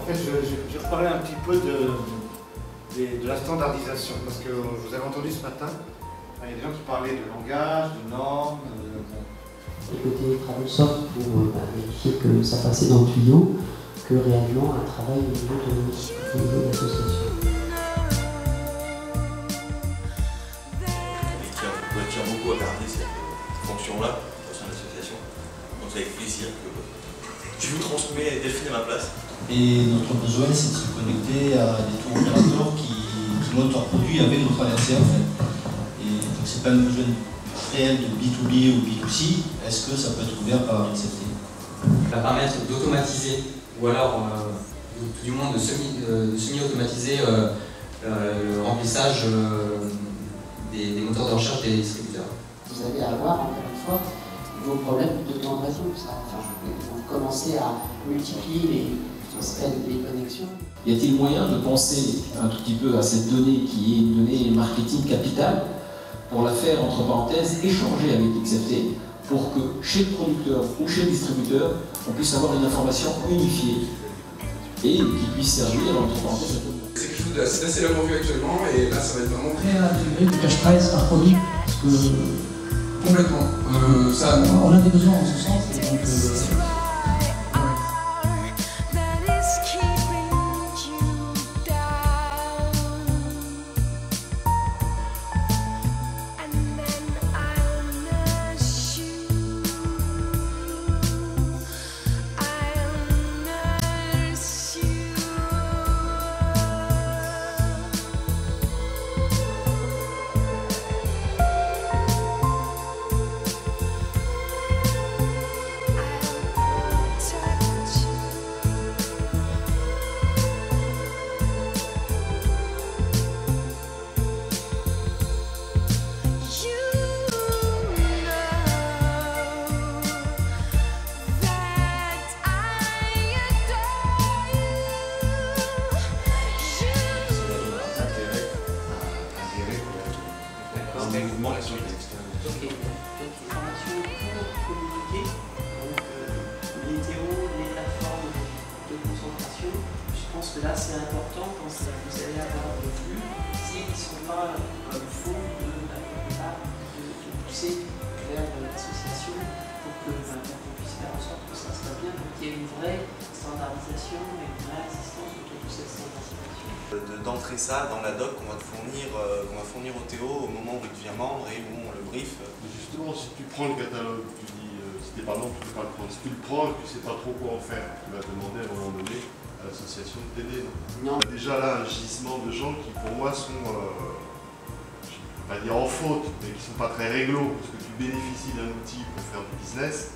fait, je reparlais un petit peu de la standardisation, parce que vous avez entendu ce matin, il y a des gens qui parlaient de langage, de normes. Et côté TravelSoft pour vérifier que ça passait dans le tuyau, que réellement un travail au niveau de l'association. Je tiens beaucoup à garder cette fonction-là au sein de l'association. Donc c'est avec plaisir que je vous transmets Delphine à ma place. Et notre besoin, c'est de se connecter à des tours opérateurs qui montent leurs produits avec nos traversées en fait. Et donc c'est pas un besoin réel de B2B ou B2C. Est-ce que ça peut être ouvert par l'ICFT? Ça va permettre d'automatiser, ou alors tout du moins de semi-automatiser le remplissage des moteurs de recherche des distributeurs. Vous allez avoir, encore une fois, vos problèmes de temps de réseau. Vous commencez à multiplier les connexions. Y a-t-il moyen de penser un tout petit peu à cette donnée qui est une donnée marketing capitale pour la faire, entre parenthèses, échanger avec XFT pour que chez le producteur ou chez le distributeur, on puisse avoir une information unifiée et qui puisse servir, entre parenthèses, à tout le monde. C'est quelque chose d'assez laborieux actuellement et là ça va être vraiment très intégré du cash price par produit parce que complètement. On a des besoins en ce sens et donc mouvement la suite. Ok. Donc les formations pour communiquer, donc les théos, les plateformes de concentration, je pense que là c'est important quand vous allez avoir des flux, s'ils ne sont pas au fond de pousser vers l'association pour qu'on puisse faire en sorte que ça se passe bien, donc il y ait une vraie standardisation et une vraie existence autour de cette standardisation. D'entrer ça dans la doc qu'on va fournir au Théo au moment où il devient membre et où on le brief. Justement, si tu prends le catalogue, tu dis, si t'es pas membre, tu peux pas le prendre. Si tu le prends et que tu sais pas trop quoi en faire, tu vas demander à un moment donné à l'association de t'aider. Non. Déjà là, un gisement de gens qui pour moi sont, je ne vais pas dire en faute, mais qui sont pas très réglo, parce que tu bénéficies d'un outil pour faire du business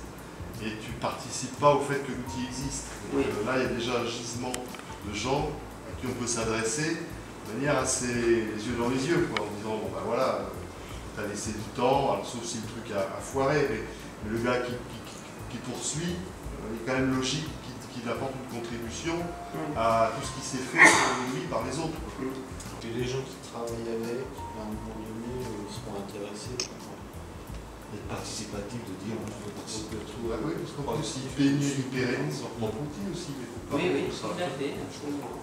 et tu participes pas au fait que l'outil existe. Donc, là, il y a déjà un gisement de gens à qui on peut s'adresser de manière assez les yeux dans les yeux, quoi, en disant bon ben voilà, tu as laissé du temps, alors, sauf si le truc a foiré, mais le gars qui poursuit, il est quand même logique qu'il apporte une contribution à tout ce qui s'est fait lui par les autres. Et les gens qui travaillent avec, à un moment donné, ils seront intéressés. D'être participatif, de dire on veut participer à tout. Oui, parce qu'en plus ils pérennisent leur propre outil aussi. Oui, tout à fait, absolument.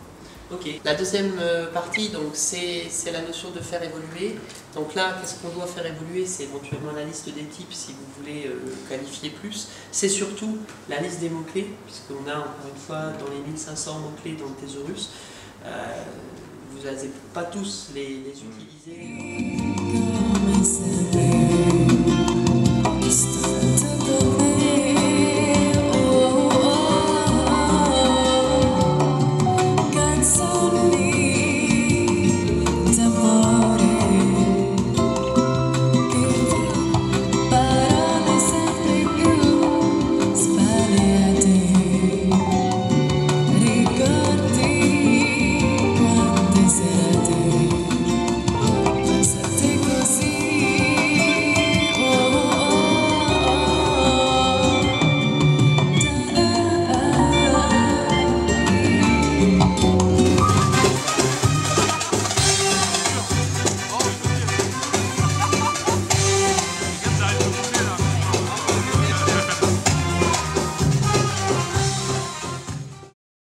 Ok. La deuxième partie, donc, c'est la notion de faire évoluer. Donc là, qu'est-ce qu'on doit faire évoluer? C'est éventuellement la liste des types, si vous voulez qualifier plus. C'est surtout la liste des mots-clés, puisqu'on a encore une fois dans les 1500 mots-clés dans le thésaurus. Vous n'allez pas tous les utiliser.